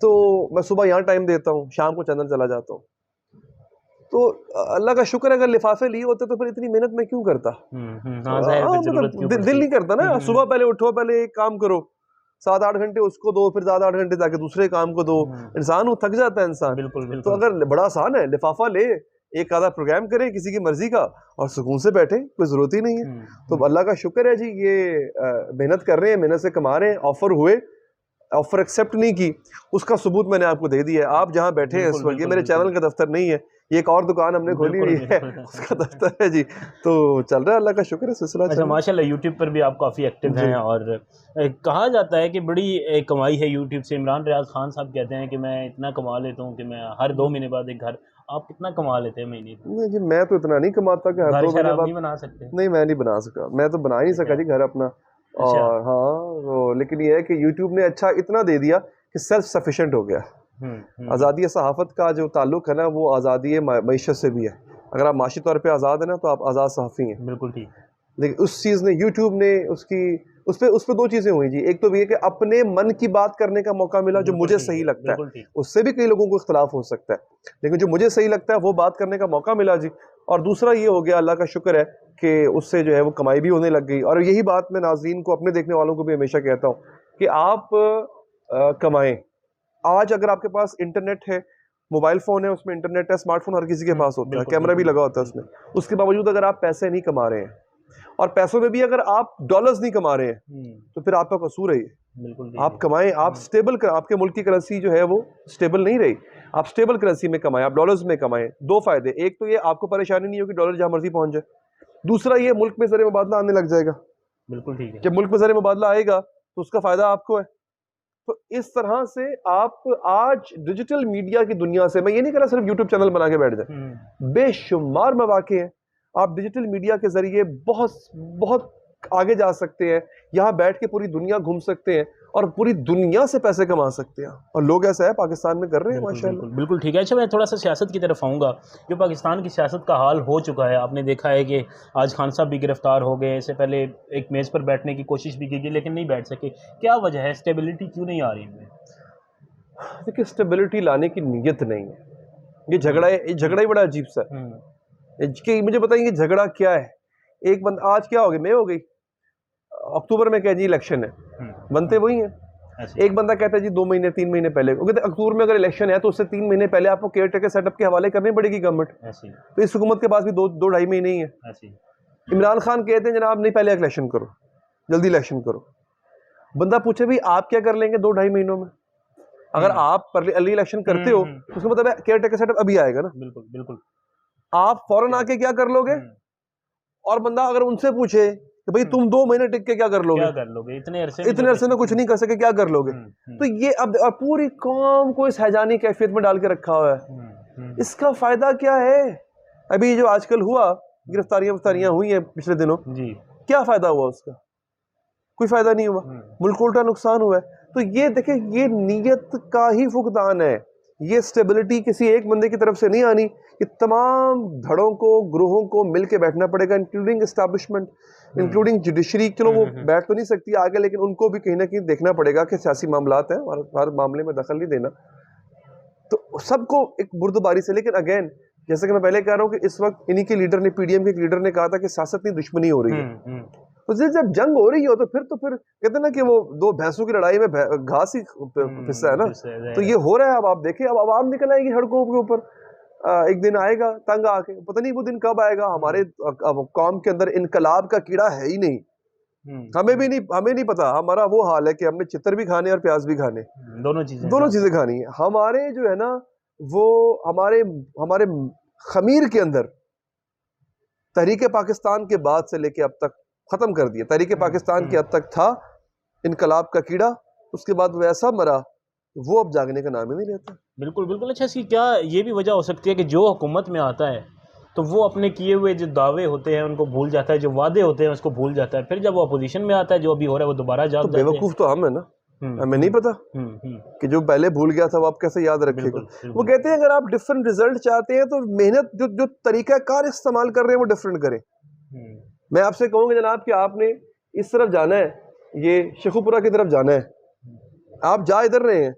تو میں صبح یہاں ٹائم دیتا ہوں, شام کو چندن چلا جاتا ہوں. تو اللہ کا شکر ہے اگر لفافے لیے ہوتے تو پھر اتنی محنت میں کیوں کرتا, مطلب دل نہیں کرتا نا. صبح پہلے اٹھو, پہلے ایک کام کرو, 7-8 گھنٹے اس کو دو, پھر 7-8 گھنٹے جا کے دوسرے کام کو دو, انسان وہ تھک جاتا ہے انسان. تو اگر بڑا آسان ہے, لفافہ لے, ایک آدھا پروگرام کرے کسی کی مرضی کا اور سکون سے بیٹھے, کوئی ضرورت ہی نہیں ہے. تو اللہ کا شکر ہے جی, یہ محنت کر رہے ہیں, محنت سے کما رہے ہیں. آفر ہوئے, آفر ایکسیپٹ نہیں کی, اس کا ثبوت میں نے آپ کو دے دیا ہے. آپ جہاں بیٹھے ہیں اس وقت, یہ میرے چینل کا دفتر نہیں ہے, یہ ایک اور دکان ہم نے کھولی ہوئی ہے, اس کا دفتر ہے جی. تو چل رہا ہے, اللہ کا شکر ہے, سلسلہ. اچھا ماشاء اللہ, یوٹیوب پر بھی آپ کافی ایکٹیو ہیں, اور کہا جاتا ہے کہ بڑی کمائی ہے یوٹیوب سے. عمران ریاض خان صاحب کہتے ہیں کہ میں اتنا کما لیتا ہوں کہ میں ہر 2 مہینے بعد ایک گھر. آپ کتنا کما لیتے ہیں مہینے؟ نہیں جی, میں تو اتنا نہیں کماتا کہ ہر 2 مہینے بعد. نہیں بنا سکتے؟ نہیں, میں نہیں بنا سکا, میں تو بنا ہی نہیں سکا جی گھر اپنا. اور ہاں, لیکن یہ ہے کہ یوٹیوب نے اچھا اتنا دے دیا کہ سیلف سفیشینٹ ہو گیا. آزادی صحافت کا جو تعلق ہے نا, وہ آزادی معیشت سے بھی ہے. اگر آپ معاشی طور پہ آزاد ہیں نا تو آپ آزاد صحافی ہیں. بالکل ٹھیک. لیکن اس چیز نے, یوٹیوب نے اس پہ 2 چیزیں ہوئی جی. ایک تو یہ کہ اپنے من کی بات کرنے کا موقع ملا جو مجھے صحیح لگتا ہے. اس سے بھی کئی لوگوں کو اختلاف ہو سکتا ہے, لیکن جو مجھے صحیح لگتا ہے وہ بات کرنے کا موقع ملا جی. اور دوسرا یہ ہو گیا, اللہ کا شکر ہے کہ اس سے جو ہے وہ کمائی بھی ہونے لگ گئی. اور یہی بات میں ناظرین کو, اپنے دیکھنے والوں کو بھی ہمیشہ کہتا ہوں کہ آپ کمائیں. آج اگر آپ کے پاس انٹرنیٹ ہے, موبائل فون ہے, اس میں انٹرنیٹ ہے, اسمارٹ فون ہر کسی کے پاس ہوتا ہے, کیمرہ بھی لگا ہوتا ہے اس میں, اس کے باوجود اگر آپ پیسے نہیں کما رہے ہیں, اور پیسوں میں بھی اگر آپ ڈالرز نہیں کما رہے ہیں, تو پھر آپ کا قصور ہے یہ. آپ کمائیں, آپ سٹیبل, آپ کے ملک کی کرنسی جو ہے وہ سٹیبل نہیں رہی, آپ سٹیبل کرنسی میں کمائیں, آپ ڈالرز میں کمائیں. 2 فائدے, ایک تو یہ آپ کو پریشانی نہیں ہوگی ڈالر جہاں مرضی پہنچ جائے. دوسرا یہ ملک میں زر مبادلہ آنے لگ جائے گا. بالکل ٹھیک ہے. جب ملک میں زر مبادلہ آئے گا تو اس کا فائدہ آپ کو ہے. تو اس طرح سے آپ آج ڈیجیٹل میڈیا کی دنیا سے, میں یہ نہیں کہہ رہا صرف یوٹیوب چینل بنا کے بیٹھ جائیں, بے شمار مواقع ہیں. آپ ڈیجیٹل میڈیا کے ذریعے بہت آگے جا سکتے ہیں, یہاں بیٹھ کے پوری دنیا گھوم سکتے ہیں, اور پوری دنیا سے پیسے کما سکتے ہیں. اور لوگ ایسا ہے پاکستان میں کر رہے ہیں ماشاءاللہ. بالکل ٹھیک ہے. اچھا میں تھوڑا سا سیاست کی طرف آؤں گا. جو پاکستان کی سیاست کا حال ہو چکا ہے, آپ نے دیکھا ہے کہ آج خان صاحب بھی گرفتار ہو گئے, اس سے پہلے ایک میز پر بیٹھنے کی کوشش بھی کی گئی لیکن نہیں بیٹھ سکے. کیا وجہ ہے, اسٹیبلٹی کیوں نہیں آ رہی ان میں؟ دیکھیے, اسٹیبلٹی لانے کی نیت نہیں ہے. یہ جھگڑا ہی بڑا عجیب سا ہے. مجھے بتائیں گے جھگڑا کیا ہے؟ ایک بند آج کیا ہو گئی, میں ہو گئی اکتوبر میں کہ جی الیکشن ہے, بنتے وہی ہیں. ایک بندہ کہتا ہے جی 2 مہینے 3 مہینے پہلے, وہ کہتے ہیں اکتوبر میں اگر الیکشن ہے تو اس سے 3 مہینے پہلے آپ کو کیئر ٹیکر سیٹ اپ کے حوالے کرنے پڑے گی گورنمنٹ. تو اس حکومت کے پاس بھی 2-2.5 مہینے ہی ہیں. عمران خان کہتے ہیں جناب نہیں, پہلے الیکشن کرو, جلدی الیکشن کرو. بندہ پوچھے بھی آپ کیا کر لیں گے 2-2.5 مہینوں میں؟ اگر آپ ارلی الیکشن کرتے ہو تو اس کا مطلب ہے کیئر ٹیکر سیٹ اپ ابھی آئے گا نا. بالکل. آپ فوراً آ کے کیا کر لو گے؟ اور بندہ اگر ان سے پوچھے کہ بھئی تم 2 مہینے ٹک کے کیا کر لو گے, اتنے عرصے میں کچھ نہیں کر سکے, کیا کر لو گے؟ تو یہ اب پوری قوم کو اس ہیجانی کیفیت میں ڈال کے رکھا ہوا ہے. اس کا فائدہ کیا ہے؟ ابھی جو آج کل ہوا, گرفتاریاں ہوئی ہیں پچھلے دنوں, کیا فائدہ ہوا اس کا؟ کوئی فائدہ نہیں ہوا, ملک الٹا نقصان ہوا ہے. تو یہ دیکھیں, یہ نیت کا ہی فقدان ہے. یہ سٹیبلٹی کسی ایک بندے کی طرف سے نہیں آنی, یہ تمام دھڑوں کو, گروہوں کو مل کے بیٹھنا پڑے گا, انکلوڈنگ اسٹیبلشمنٹ, انکلوڈنگ جوڈیشری. چلو وہ بیٹھ تو نہیں سکتی آگے, لیکن ان کو بھی کہیں نہ کہیں دیکھنا پڑے گا کہ سیاسی معاملات ہیں اور ہر معاملے میں دخل نہیں دینا. تو سب کو ایک بردباری سے. لیکن اگین جیسے کہ میں پہلے کہہ رہا ہوں کہ اس وقت انہی کے لیڈر نے, پی ڈی ایم کے لیڈر نے کہا تھا کہ سیاست نہیں دشمنی ہو رہی ہے. تو جب جنگ ہو رہی ہو تو پھر کہتے ہیں نا کہ وہ 2 بھینسوں کی لڑائی میں گھاس ہی حصہ ہے نا. تو یہ ہو رہا ہے. اب آپ دیکھیں, اب عوام نکل آئے گی سڑکوں کے اوپر. ایک دن آئے گا تنگ آ کے, پتہ نہیں وہ دن کب آئے گا. ہمارے قوم کے اندر انقلاب کا کیڑا ہے ہی نہیں. ہمیں نہیں پتا. ہمارا وہ حال ہے کہ ہم نے چتر بھی کھانے اور پیاز بھی کھانے, دونوں چیزیں کھانی ہیں. ہمارے جو ہے نا وہ ہمارے خمیر کے اندر تحریک پاکستان کے بعد سے لے کے اب تک ختم کر دیا. تحریک پاکستان کے حد تک تھا انقلاب کا کیڑا, اس کے بعد وہ ایسا مرا, وہ اب جاگنے کا نام ہی نہیں لیتا. بالکل. اچھا, اس کی کیا یہ بھی وجہ ہو سکتی ہے کہ جو حکومت میں آتا ہے تو وہ اپنے کیے ہوئے جو دعوے ہوتے ہیں ان کو بھول جاتا ہے, جو وعدے ہوتے ہیں اس کو بھول جاتا ہے, پھر جب وہ اپوزیشن میں آتا ہے جو ابھی ہو رہا ہے وہ دوبارہ جاگ جاتے ہیں. بیوقوف تو ہم ہے نا, ہمیں نہیں پتا کہ جو پہلے بھول گیا تھا وہ آپ کیسے یاد رکھے گا. وہ کہتے ہیں اگر آپ ڈفرنٹ رزلٹ چاہتے ہیں تو محنت جو طریقہ کار استعمال کر رہے ہیں وہ ڈفرنٹ کریں. میں آپ سے کہوں گا جناب کہ آپ نے اس طرف جانا ہے, یہ شیخو پورہ کی طرف جانا ہے, آپ جا ادھر رہے ہیں,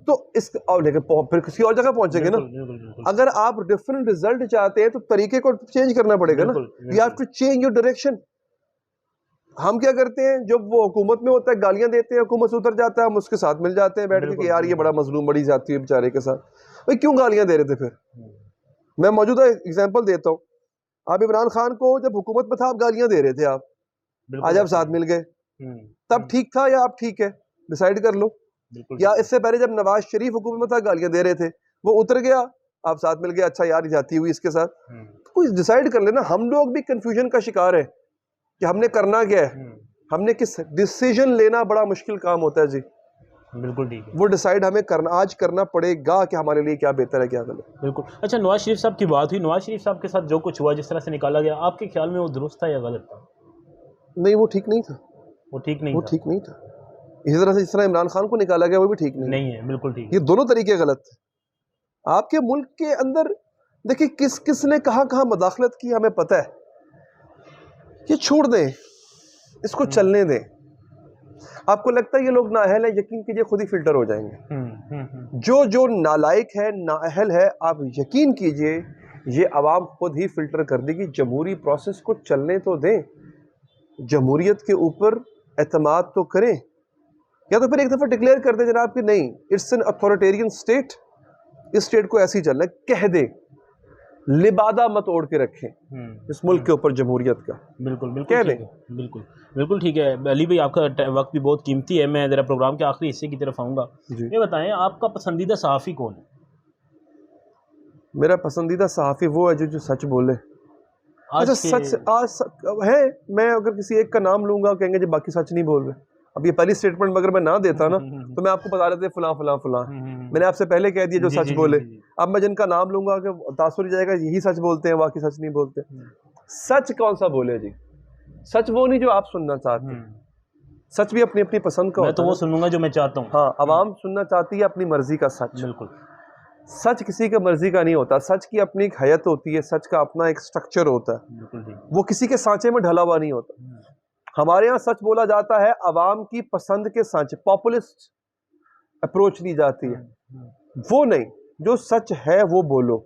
تو اس لیکن پھر کسی اور جگہ پہنچیں گے نا. اگر آپ ڈفرنٹ ریزلٹ چاہتے ہیں تو طریقے کو چینج کرنا پڑے گا نا. You have to change your direction. ہم کیا کرتے ہیں جب وہ حکومت میں ہوتا ہے گالیاں دیتے ہیں, حکومت سے اتر جاتا ہے, ہم اس کے ساتھ مل جاتے ہیں بیٹھ کے کہ یار یہ بڑا مظلوم, بڑی جاتی ہے بیچارے کے ساتھ. بھائی کیوں گالیاں دے رہے تھے پھر؟ میں موجودہ ایگزامپل دیتا ہوں. آپ عمران خان کو جب حکومت میں تھا آپ گالیاں دے رہے تھے, آپ آج آپ ساتھ مل گئے, تب ٹھیک تھا یا آپ ٹھیک ہے؟ ڈیسائیڈ کر لو. یا اس سے پہلے جب نواز شریف حکومت میں تھا گالیاں دے رہے تھے, وہ اتر گیا, آپ ساتھ مل گئے, اچھا یار جاتی ہوئی اس کے ساتھ. کوئی ڈیسائیڈ کر لینا. ہم لوگ بھی کنفیوژن کا شکار ہے کہ ہم نے کرنا کیا ہے, ہم نے کس ڈیسیژن لینا بڑا مشکل کام ہوتا ہے جی. بالکل ٹھیک ہے. وہ ڈیسائیڈ ہمیں آج کرنا پڑے گا کہ ہمارے لیے کیا بہتر ہے کیا غلط. بالکل. اچھا نواز شریف صاحب کی بات ہوئی, نواز شریف صاحب کے ساتھ جو کچھ ہوا, جس طرح سے نکالا گیا, آپ کے خیال میں وہ درست تھا یا غلط تھا؟ نہیں وہ ٹھیک نہیں تھا. وہ ٹھیک نہیں تھا. اسی طرح سے جس طرح عمران خان کو نکالا گیا وہ بھی ٹھیک نہیں ہے. بالکل ٹھیک ہے. یہ دونوں طریقے غلط تھے. آپ کے ملک کے اندر دیکھیں کس کس نے کہاں کہاں مداخلت کی ہمیں پتہ ہے. یہ چھوڑ دیں, اس کو چلنے دیں. آپ کو لگتا ہے یہ لوگ نااہل ہیں, یقین کیجئے خود ہی فلٹر ہو جائیں گے. جو نالائق ہے, نااہل ہے, آپ یقین کیجئے یہ عوام خود ہی فلٹر کر دے گی. جمہوری پروسیس کو چلنے تو دیں, جمہوریت کے اوپر اعتماد تو کریں, یا تو پھر ایک دفعہ ڈکلیئر کر دیں جناب کہ نہیں اٹس این اتھارٹیرین اسٹیٹ, اس اسٹیٹ کو ایسے ہی چلنا ہے. کہہ دیں, لبادہ مت اوڑھ کے رکھیں اس ملک کے اوپر جمہوریت کا. بالکل کہہ دیں. بالکل ٹھیک ہے. علی بھائی آپ کا وقت بھی بہت قیمتی ہے, میں ذرا پروگرام کے آخری حصے کی طرف آؤں گا. یہ بتائیں آپ کا پسندیدہ صحافی کون ہے؟ میرا پسندیدہ صحافی وہ ہے جو سچ بولے. اچھا سچ ہے, میں اگر کسی ایک کا نام لوں گا کہیں گے جی باقی سچ نہیں بول رہے. اب یہ پہلی سٹیٹمنٹ اگر میں نہ دیتا نا تو میں آپ کو بتا دیتے فلاں فلاں فلاں, میں نے آپ سے پہلے کہہ دیا جو سچ بولے. اب میں جن کا نام لوں گا کہ تاثر جائے گا یہی سچ بولتے ہیں, باقی سچ نہیں بولتے. سچ کون سا بولے جی؟ سچ وہ نہیں جو آپ سننا چاہتے ہیں. سچ بھی اپنی اپنی پسند کا ہوتا ہے. میں تو وہ سنوں گا جو میں چاہتا ہوں. ہاں, عوام سننا چاہتی ہے اپنی مرضی کا سچ. بالکل. سچ کسی کا مرضی کا نہیں ہوتا. سچ کی اپنی ایک حیت ہوتی ہے, سچ کا اپنا ایک سٹرکچر ہوتا ہے, وہ کسی کے سانچے میں ڈھلا ہوا نہیں ہوتا. ہمارے ہاں سچ بولا جاتا ہے عوام کی پسند کے سانچے, پاپولسٹ اپروچ لی جاتی ہے. وہ نہیں, جو سچ ہے وہ بولو.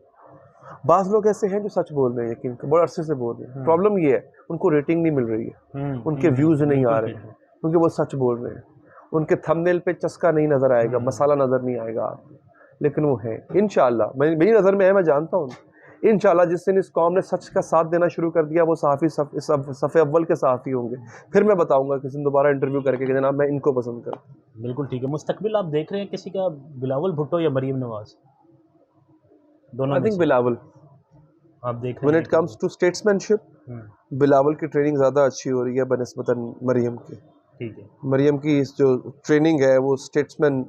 بعض لوگ ایسے ہیں جو سچ بول رہے ہیں, یقین بڑے عرصے سے بول رہے ہیں. پرابلم یہ ہے ان کو ریٹنگ نہیں مل رہی ہے, ان کے ویوز نہیں آ رہے ہیں کیونکہ وہ سچ بول رہے ہیں. ان کے تھمبنیل پہ چسکا نہیں نظر آئے گا, مسالہ نظر نہیں آئے گا آپ, لیکن وہ ہیں. انشاءاللہ میری نظر میں ہے, میں جانتا ہوں انشاءاللہ جس دن اس قوم نے سچ کا ساتھ دینا شروع کر دیا وہ صحافی صف اول کے صحافی ہوں گے. پھر میں بتاؤں گا کسی دوبارہ انٹرویو کر کے کہ جناب میں ان کو پسند کرتا ہوں. بالکل ٹھیک ہے. مستقبل آپ دیکھ رہے ہیں کسی کا بلاول بھٹو یا مریم نواز؟ دونوں. I think Bilawal. آپ دیکھ رہے ہیں when it comes to statesmanship Bilawal کی ٹریننگ زیادہ اچھی ہو رہی ہے بنسبتاً مریم کے. ٹھیک ہے. مریم کی جو ٹریننگ ہے وہ اسٹیٹسمین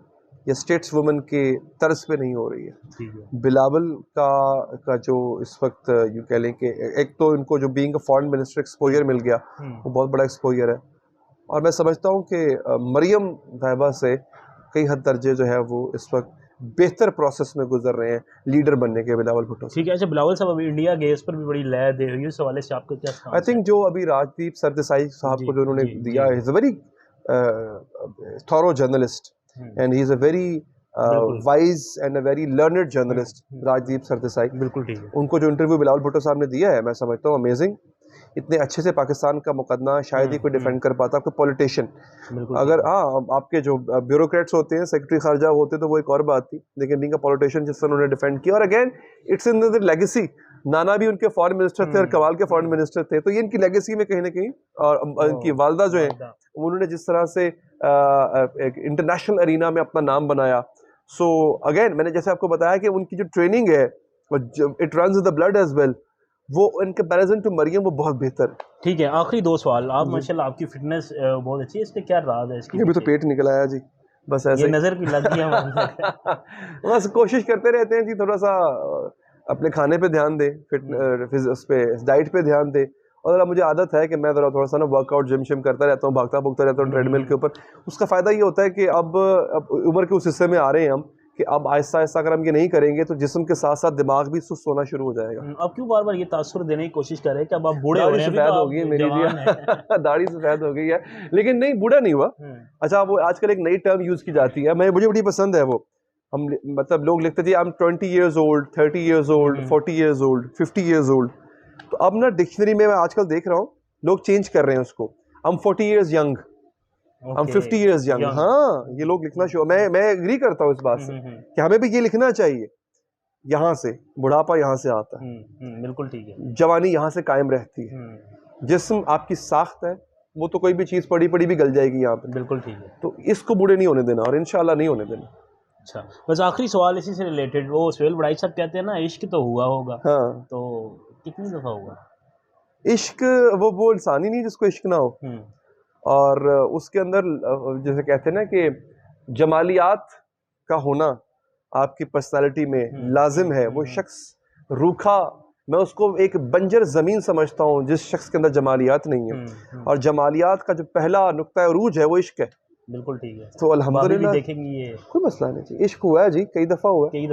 یا اسٹیٹس وومن کے طرز پہ نہیں ہو رہی ہے. بلاول کا جو اس وقت یوں کہہ لیں کہ ایک تو ان کو جو being a foreign minister exposure مل گیا وہ بہت بڑا ایکسپوجر ہے, اور میں سمجھتا ہوں کہ مریم طیبہ سے کئی حد درجے جو ہے وہ اس وقت بہتر پروسیس میں گزر رہے ہیں لیڈر بننے کے بلاول بھٹو. ٹھیک ہے. اچھا بلاول صاحب ابھی انڈیا گئے, اس پر بھی بڑی لے دے ہوئی, اس حوالے سے آپ کو کیا سمجھتے ہیں؟ آئی تھنک جو ابھی راجدیپ سردیسائی صاحب کو جو انہوں نے دیا ہے, is a very thorough journalist and he is a very wise and a very learned journalist Rajdeep Sardesai. بالکل ٹھیک ہے. ان کو جو انٹرویو بلاول بھٹو صاحب نے دیا ہے میں سمجھتا ہوں امیزنگ. اتنے اچھے سے پاکستان کا مقدمہ شاید ہی کوئی ڈیفینڈ کر پاتا. آپ کے پولیٹیشین اگر آپ کے جو بیوروکریٹس ہوتے ہیں, سیکرٹری خارجہ ہوتے تو وہ ایک اور بات تھی, لیکن بینگ اے پولیٹیشین جس طرح انہوں نے ڈیفینڈ کیا, اور again it's in the legacy. نانا بھی ان کے فارن منسٹر تھے اور کمال کے فارن منسٹر تھے, تو یہ ان کی لیگیسی میں کہیں نہ کہیں. اور ان کی والدہ جو ہیں انہوں نے جس طرح سے انٹرنیشنل ارینا میں اپنا نام بنایا. سو اگین میں نے جیسے آپ کو بتایا کہ ان کی جو ٹریننگ ہے it runs the blood as well, وہ ان کمپیریزن ٹو مریم وہ بہت بہتر. ٹھیک ہے. آخری دو سوال. آپ ماشاءاللہ آپ کی فٹنس بہت اچھی ہے, اس کے کیا راز ہے اس کی؟ ابھی تو پیٹ نکل آیا جی, بس ایسے نظر بھی لگ گیا. بس کوشش کرتے رہتے ہیں جی, تھوڑا سا اپنے کھانے پہ دھیان دیں, اس پہ ڈائٹ پہ دھیان دیں. اور اب مجھے عادت ہے کہ میں تھوڑا سا نا ورک آؤٹ جم شم کرتا رہتا ہوں, بھاگتا رہتا ہوں ٹریڈ مل کے اوپر. اس کا فائدہ یہ ہوتا ہے کہ اب عمر کے اس حصے میں آ رہے ہیں ہم کہ اب آہستہ آہستہ اگر ہم یہ نہیں کریں گے تو جسم کے ساتھ ساتھ دماغ بھی سست ہونا شروع ہو جائے گا. اب کیوں بار بار یہ تاثر دینے کی کوشش کر رہے ہیں کہ اب آپ بوڑھے ہو داڑھی رہے ہیں؟ سفید ہو گئی ہے میری جی, داڑھی سفید ہو گئی ہے, لیکن نہیں بوڑھا نہیں ہوا. اچھا وہ آج کل ایک نئی ٹرم یوز کی جاتی ہے, مجھے بڑی پسند ہے وہ. ہم مطلب لوگ لکھتے تھے I'm 20 years old, 30 years old, 40 years old, 50 years old. تو اب نا ڈکشنری میں آج کل دیکھ رہا ہوں لوگ چینج کر رہے ہیں اس کو. I'm 40 years young, I'm 50 years young. ہاں یہ لوگ لکھنا میں ایگری کرتا ہوں اس بات سے کہ ہمیں بھی یہ لکھنا چاہیے. یہاں سے بڑھاپا یہاں سے آتا ہے, بالکل ٹھیک ہے, جوانی یہاں سے قائم رہتی ہے. جسم آپ کی ساخت ہے, وہ تو کوئی بھی چیز پڑی پڑی بھی گل جائے گی یہاں پہ. بالکل ٹھیک ہے. تو اس کو بوڑھے نہیں ہونے دینا, اور انشاءاللہ نہیں ہونے دینا. اچھا بس آخری سوال اسی سے ریلیٹڈ, وہ سہیل بڑائی صاحب کہتے ہیں نا عشق تو ہوا ہوگا, ہاں تو کتنی دفعہ ہوا عشق؟ وہ انسان ہی نہیں جس کو عشق نہ ہو. اور اس کے اندر جیسے کہتے ہیں نا کہ جمالیات کا ہونا آپ کی پرسنالٹی میں لازم ہے. وہ شخص روکھا, میں اس کو ایک بنجر زمین سمجھتا ہوں جس شخص کے اندر جمالیات نہیں ہے. اور جمالیات کا جو پہلا نقطہ عروج ہے وہ عشق ہے. بالکل ٹھیک ہے. تو الحمدللہ دیکھیں گے یہ کوئی مسئلہ نہیں چاہیے. عشق ہوا ہے جی, کئی دفعہ ہوا, کئی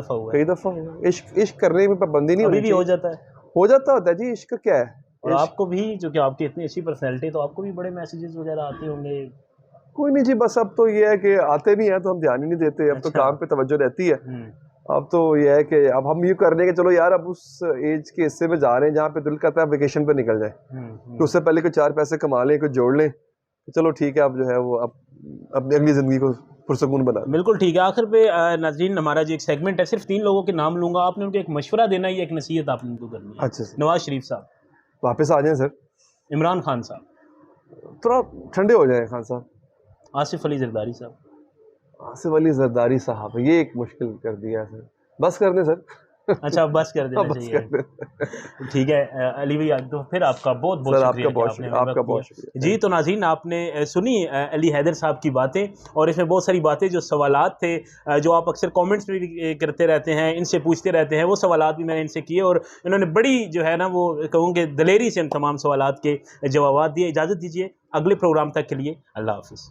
دفعہ ہوا. عشق کرنے میں پابندی نہیں ہونی چاہیے. ہو جاتا ہے, ہو جاتا ہوتا ہے جی. عشق کیا ہے؟ اور آپ کو بھی جو کہ آپ کی اتنی اچھی پرسنالٹی, تو آپ کو بھی بڑے میسیجز وغیرہ آتے ہوں گے. کوئی نہیں جی, بس اب تو یہ ہے کہ آتے بھی ہیں تو ہم دھیان ہی نہیں دیتے. اب تو کام پہ توجہ رہتی ہے. اب تو یہ ہے کہ اب ہم یہ کر رہے ہیں کہ چلو یار اب اس ایج کے حصے میں جا رہے ہیں جہاں پہ دل کرتا ہے ویکیشن پہ نکل جائے, تو اس سے پہلے کوئی 4 پیسے کما لیں, کوئی جوڑ لیں, چلو ٹھیک ہے. اب جو ہے وہ اب اپنی اگلی زندگی کو پرسکون بنا. بالکل ٹھیک ہے. آخر پہ ناظرین ہمارا جو ایک سیگمنٹ ہے, صرف 3 لوگوں کے نام لوں گا, آپ نے ان کو ایک مشورہ دینا ہے, ایک نصیحت آپ نے ان کو کرنی ہے. اچھا نواز شریف صاحب, واپس آ جائیں سر. عمران خان صاحب, تھوڑا ٹھنڈے ہو جائیں خان صاحب. آصف علی زرداری صاحب. آصف علی زرداری صاحب, یہ ایک مشکل کر دیا ہے سر. بس کر دیں سر. اچھا بس کر دینا چاہیے. ٹھیک ہے علی بھائی, تو پھر آپ کا بہت بہت شکریہ. آپ کا بہت شکریہ جی. تو ناظرین آپ نے سنی علی حیدر صاحب کی باتیں, اور اس میں بہت ساری باتیں, جو سوالات تھے جو آپ اکثر کامنٹس میں بھی کرتے رہتے ہیں, ان سے پوچھتے رہتے ہیں, وہ سوالات بھی میں نے ان سے کیے, اور انہوں نے بڑی جو ہے نا وہ کہوں کہ دلیری سے ان تمام سوالات کے جوابات دیے. اجازت دیجیے اگلے پروگرام تک کے لیے اللہ حافظ.